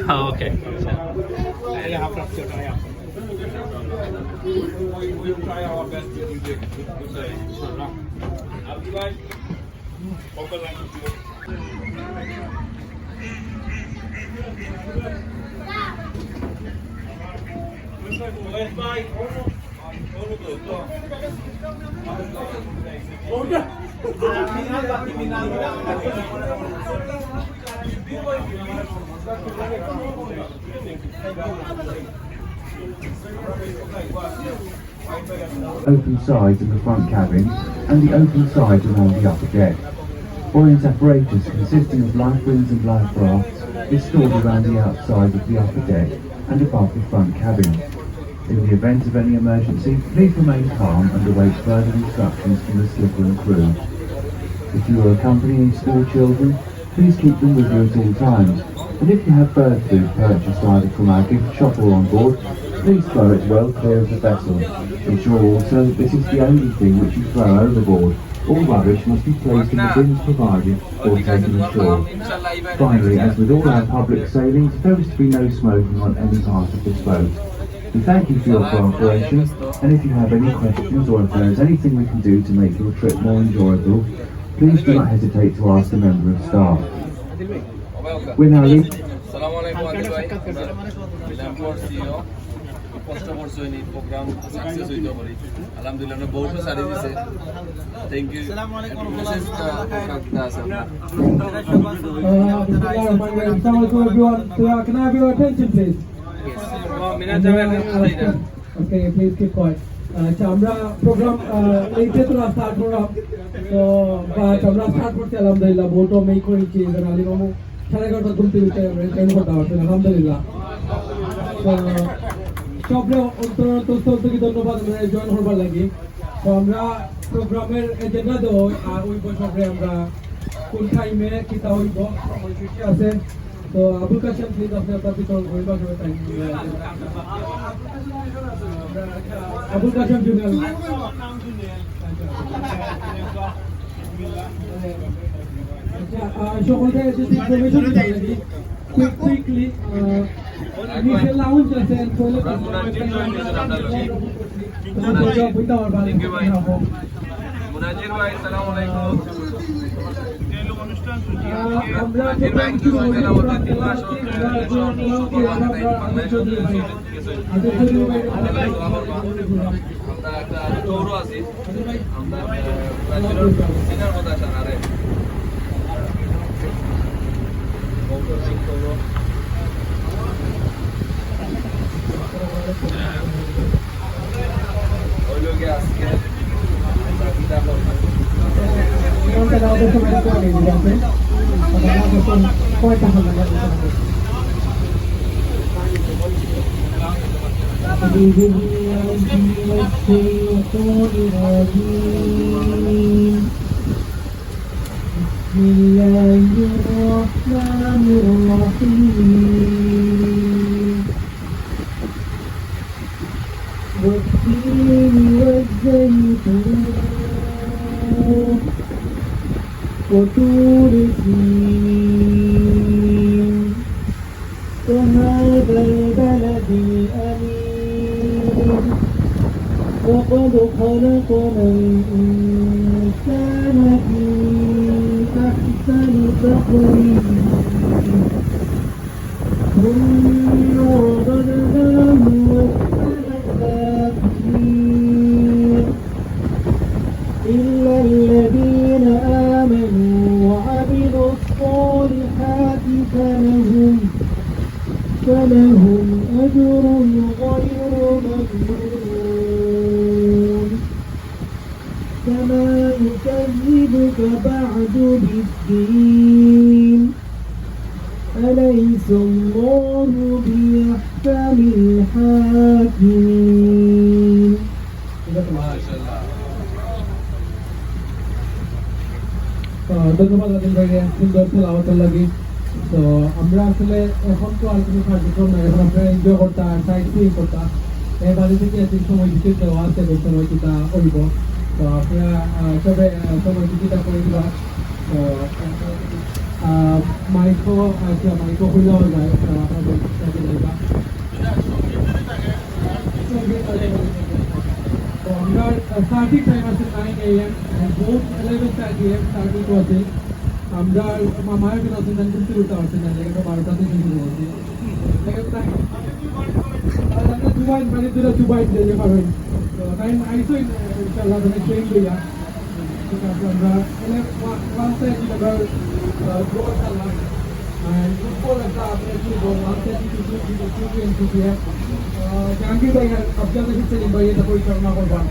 Oh, okay. We'll try our best to do this. Open sides of the front cabin and the open sides around the upper deck. Buoyant apparatus consisting of life rings and life rafts is stored around the outside of the upper deck and above the front cabin. In the event of any emergency, please remain calm and await further instructions from the skipper and crew. If you are accompanying small children, please keep them with you at all times, and if you have bird food purchased either from our gift shop or on board, please throw it well clear of the vessel. Ensure also that this is the only thing which you throw overboard. All rubbish must be placed in the bins provided or taken ashore. Finally, as with all our public sailings, there is to be no smoking on any part of this boat. We thank you for your cooperation, and if you have any questions or if there is anything we can do to make your trip more enjoyable, please do not hesitate to ask a member of staff. We're now leaving. কষ্ট করছো এই programme success হইতে পারি আলহামদুলিল্লাহ আমরা বহুত সারি দিছে thank you message can I have your attention please? Okay, please keep quiet. আমরা প্রোগ্রাম এইটা তো স্টার্ট করলাম তো বাট আমরা স্টার্ট করতে আলহামদুলিল্লাহ বহুটো মেই করেছি আলী মামু 11:30 ঘুম থেকে উঠে আমরা ট্রেন করতে পারছি আলহামদুলিল্লাহ সবরে অন্তর থেকে ধন্যবাদ আমরা জয়েন করবার লাগি তো আমরা প্রোগ্রামের এজেন্ডা দেব আর ওই বছরে আমরা কোন টাইমে কিতা হইব সময়সূচি আছে তো আবুল কাশেম প্লিজ আপনি আপনার বিতরণ করবার জন্য টাইম আবুল কাশেম জুনিয়র সকলকে যদি ইনফরমেশন দিতে লাগি quickly initial launch and toilet মুনাজির ভাই আসসালামু আলাইকুম আমরা একটা দৌড় আছি আমরা সিনার কথা জানারে بسم الله الرحمن الرحيم والتين والزيتون وطور سينين وهذا البلد الأمين وقد خلقنا الإنسان في أحسن تقويم ثم رددناه الآخرين إلا الذين آمنوا وعملوا الصالحات فلهم أجر غير ممنون كما يكذبك بعد بالدين أليس الله بأحكم الحاكمين ধন্যবাদ আদিল ভাইকে সুন্দর তেলাওয়াতের লাগি। তো আমরা আসলে এখন তো আর কোনো কার্যক্রম নাই, এখন আপনারা এনজয় করতা সাইড সিইং করতা এই বাড়ি থেকে এত সময় দিতে দেওয়া আছে ওই সময় কিতা করব। তো আপনারা সবে সময় দিতে করে দিবা। তো মাইকো মাইকো খুললেও যায় আপনাদের সাথে যাইবা। তো আমরা স্টার্টিং টাইম আছে 9 AM and both 11:30 AM starting আছে। আমরা মামার কেন আছে জানতে শুরুটা আছে না লেগে 12টাতে শুরু হচ্ছে। আমরা দুবাই মানে দুবাই যেতে পারবেন। তো টাইম আইসো ইনশাআল্লাহ মানে ট্রেন দিয়া। ঠিক আছে আমরা মানে ওয়ান্স আমরা গ্রোথ আল্লাহ and football একটা আপনার কি বল 132 PM জাহাঙ্গীর ভাই আপনাদের কাছে ভাই এটা পরিচালনা করবেন।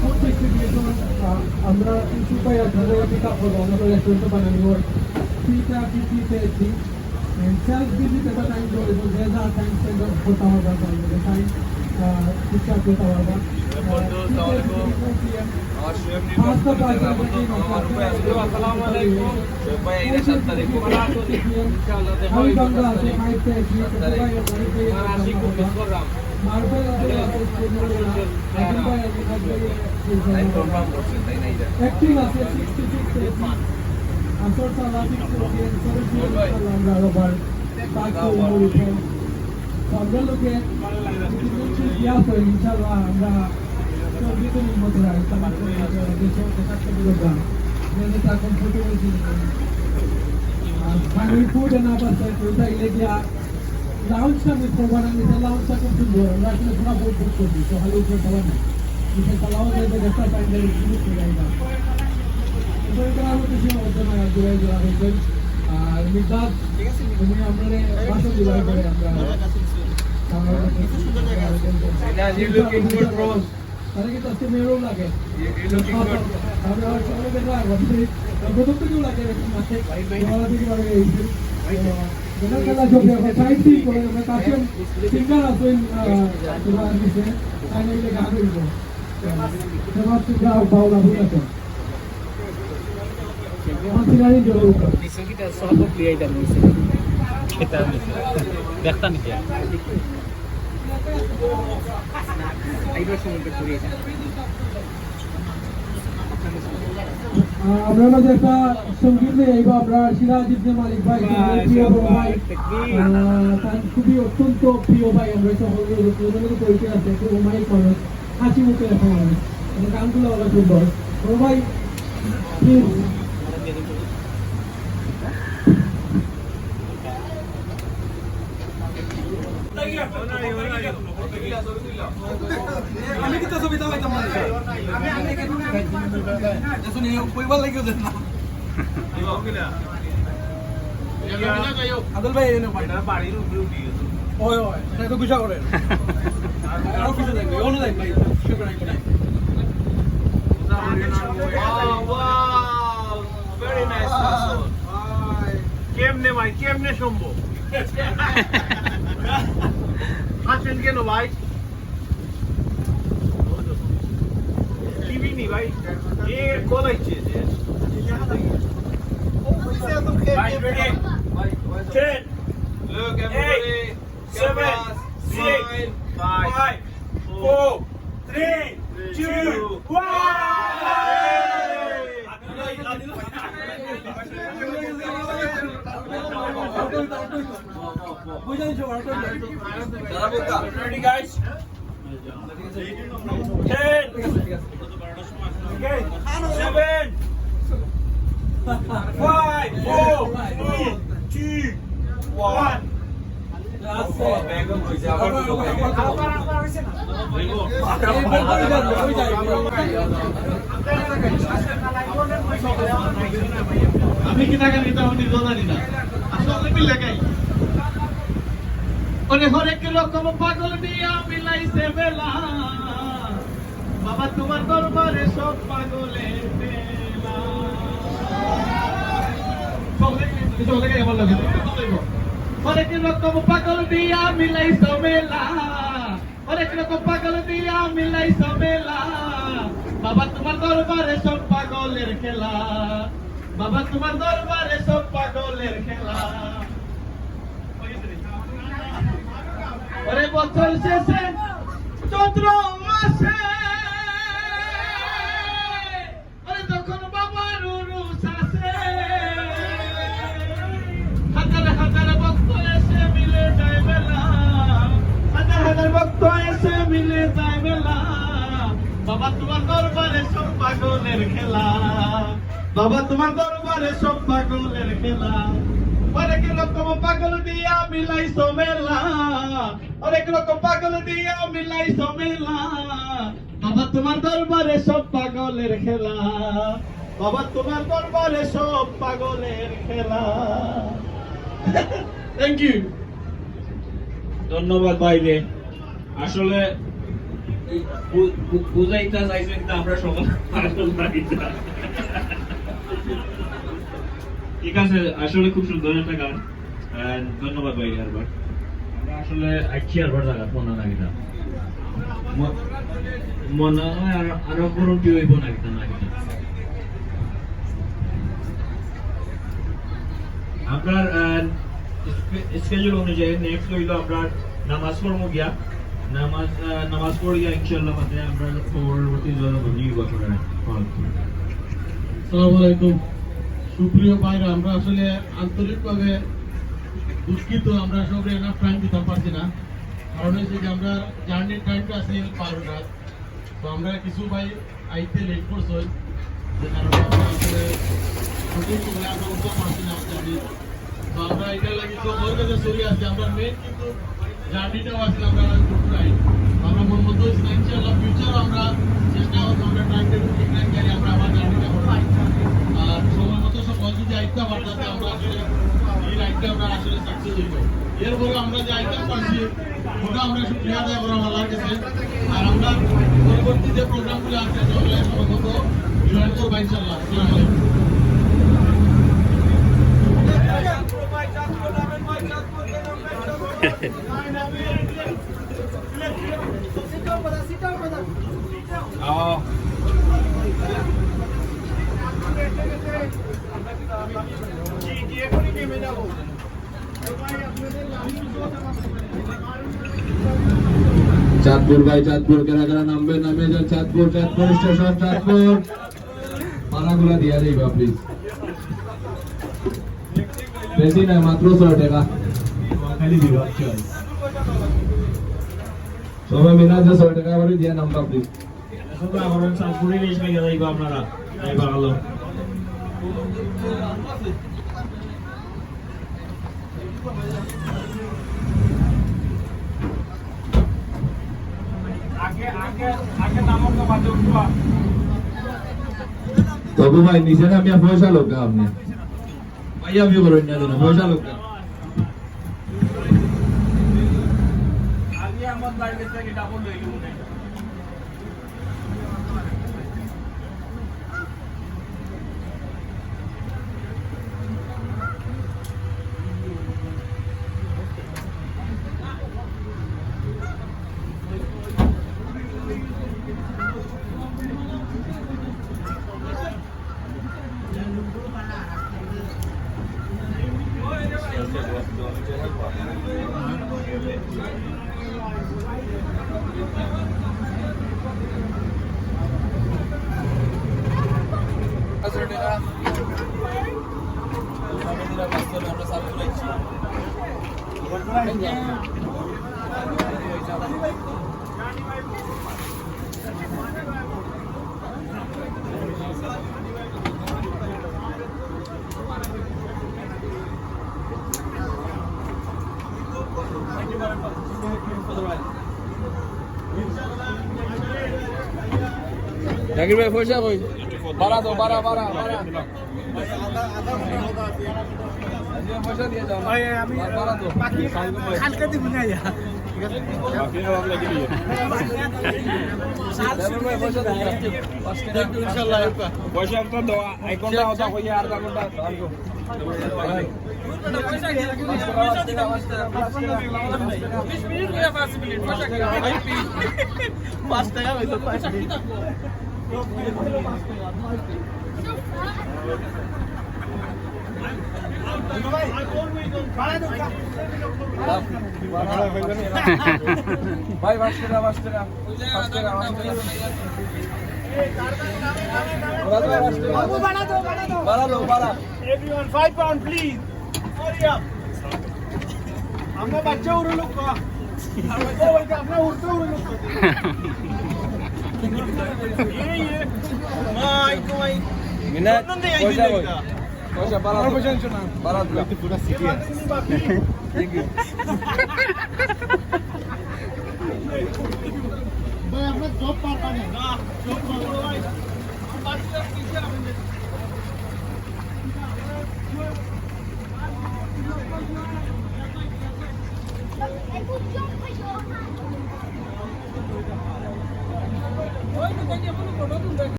ফুড ডিস্ট্রিবিউশন আমরা ইউটিউব ভাই ধরে পিক আপ করবো, আমাদের রেস্টুরেন্টে বানানো হয় 3:30 and self visit at a time so there's our time spent on for our work on the time discuss with our work pasta pasta আসসালামু আলাইকুম ভাই এটা 7 তারিখ inshallah আমি বাংলা আছে 5 তারিখ মারাশি কো প্রোগ্রাম মার্বেল তাই প্রোগ্রাম করছে তাই নাই যা অ্যাক্টিং আছে 66 আসর সালা 6 আমরা আবার তাকে বলবো আমরা লোকে ইয়া করি ইনশাআল্লাহ আমরা সবকিছু নির্মত রাখি সমাজে দেশে দেশাতে প্রোগ্রাম মানে তা কমফোর্টেবল ফিল করি আর ফাইনাল ফুড না পাস এটা ইলেগিয়া লাউঞ্জটা মিস করবো না, এটা লাউঞ্জটা খুব সুন্দর আমরা আসলে পুরো বোর্ড বুক করছি তো হালু উপরে সবাই না এটা চালাও যাবে দেখা পাই যায় বুক করে যাইবা তো এটা আমি কিছু হতে না জুড়ে জোড়া হয়েছে আর মিজাজ তুমি আমাদের ভাষা দিলাই করে আমরা you looking good bro তাহলে কি তাতে মেরো লাগে you looking good আমরা সবাই দেখা বলতে প্রথম থেকে লাগে মাঠে ওরা দিকে পারে এই যেটা খেলা চলছে আমরা চাইছি করে আমরা কাছে সিঙ্গার আছেন তোমরা দিছে ফাইনালি গান হইব সমাজ থেকে বাউলা বুঝাতো সিঙ্গারি জোর নিসকিটা সব প্লেয়ারটা নিছে এটা দেখতা নাকি আইডর সময় করে এটা আমরা মাঝে একটা সঙ্গীত নিয়ে আইবা আমরা সিরাজ ইবনে মালিক ভাই প্রিয় ভাই তার খুবই অত্যন্ত প্রিয় ভাই আমরা সকলে পরিচয় আছে খুব অমায়িক মানুষ হাসি মুখে রাখা মানুষ গানগুলো অনেক সুন্দর ও ভাই প্লিজ আমি কি তো ছবি দাও এটা মানে আমি দেখুন এই কইবার লাগিও দেন না আদল ভাই এনে পাইনা বাড়ির উপরে উঠে গেছে ওই ওই এটা তো গুছা করে আর কিছু দেখবে ওনো দেখ ভাই শুকরাই করে ওয়াও ভেরি নাইস কেমনে ভাই কেমনে সম্ভব হাসেন কেন ভাই টিভি নি ভাই এ কোলাইছে যে ভাই ready 10 look everybody 7 6 5 4 3 2 1 ready guys 10 okay 7 5 4 3 2 1 আমি কি টাকা নিতে আমি জানি না আসলে মিলে গাই ওরে হরেক রকম পাগল দিয়া মিলাইছে বেলা বাবা তোমার দরবারে সব পাগলের বেলা কিছু লাগে আমার লাগে অনেক রকম পাগল দিয়া মিলাইছ মেলা অনেক রকম পাগল দিয়া মিলাইছ মেলা বাবা তোমার দরবারে সব পাগলের খেলা বাবা তোমার দরবারে সব পাগলের খেলা ওরে বছর শেষে চৈত্র মাসে ওরে তখন বাবার উরুস আসে হাজার হাজার ভক্ত এসে মিলে যায় মেলা হাজার হাজার ভক্ত এসে মিলে যায় মেলা বাবা তোমার দরবারে সব পাগলের খেলা বাবা তোমার দরবারে সব পাগলের খেলা অনেক রকম পাগল দিয়া মিলাইছ মেলা অনেক রকম পাগল দিয়া মিলাইছ মেলা বাবা তোমার দরবারে সব পাগলের খেলা বাবা তোমার দরবারে সব পাগলের খেলা থ্যাংক ইউ ধন্যবাদ ভাইরে আসলে বুঝাইতে চাইছেন কিন্তু আমরা সকল ঠিক আছে আসলে খুব সুন্দর একটা গান ধন্যবাদ ভাই আরবার আমরা আসলে আইছি আরবার জায়গা মনে না কিনা মনে হয় আরো কোনো কি হইব না কিনা না কিনা আপনার স্কেজুল অনুযায়ী নেক্সট হইলো আপনার নামাজ পড়বো গিয়া নামাজ পড়িয়া ইনশাআল্লাহ মধ্যে আমরা পরবর্তী নির্বাচনে আসসালামু আলাইকুম সুপ্রিয় ভাইরা আমরা আসলে আন্তরিকভাবে দুঃখিত আমরা সবাই এনাফ টাইম দিতে পারছি না কারণ হচ্ছে যে আমরা জার্নির টাইমটা আছে 12টা তো আমরা কিছু ভাই আইতে লেট করছি যে কারণে আমরা আসলে সঠিক সময়ে আমরা উঠতে পারছি না তো আমরা এটা লাগে তো ওর কাছে চলে আসছি আমরা মেন কিন্তু জার্নিটাও আছে আমরা দুপুরাই আমরা মন মতো ইনশাআল্লাহ ফিউচার আমরা চেষ্টা করব আমরা টাইম টেবিল ঠিক রাখি আমরা আবার জার্নিটা করব আর সময় মতো সব যদি আইতে পারতাম আমরা আসলে এই রাইডটা আমরা আসলে সাকসেস হইব এরপরে আমরা যে আইটেম পাচ্ছি ওটা আমরা শুক্রিয়া আদায় করা আল্লাহর কাছে আর আমরা পরবর্তী যে প্রোগ্রামগুলো আছে সেগুলো সময় মতো জয়েন করবো ইনশাআল্লাহ আসসালামু আলাইকুম চাঁদপুর ভাই চাঁদপুর কেনা কেনা নামবে নামে যান চাঁদপুর চাঁদপুর স্টেশন চাঁদপুর পানাগুলা দিয়া যাইবা প্লিজ বেশি না মাত্র 100 টাকা সবাই মিলা যে 100 টাকা করে দিয়া নামবা প্লিজ আমার চাঁদপুরে এসে যাইবা আপনারা যাইবা ভালো তবু ভাই নিচে না আমি পয়সা লোক আপনি ভাইয়া বিয়ে করবেন না জানো পয়সা লোক আগে আমার বাইরে থেকে ডাবল হয়ে গেল জাকির ভাই পয়সা কই বাড়া দাও বাড়া বাড়া বাড়া পয়সা দিয়ে যাও ভাই আমি বাড়া দাও কালকে দিব না পয়সা একটা দেওয়া 1 ঘন্টা কথা কইয়া আর 1 ঘন্টা ভাই 5 টাকা Everyone, 5 pound, please. Hurry up. আমরা বাচ্চা উড়ে লোক আমরা উড়তে উড়ে লোক মিনাট পয়সা কই পয়সা বাড়া পয়সা না বাড়া দিলা পুরো সিটি থ্যাংক ইউ ভাই আমরা জব পারবা না জব পারবো ভাই বাচ্চা কিসে আমাদের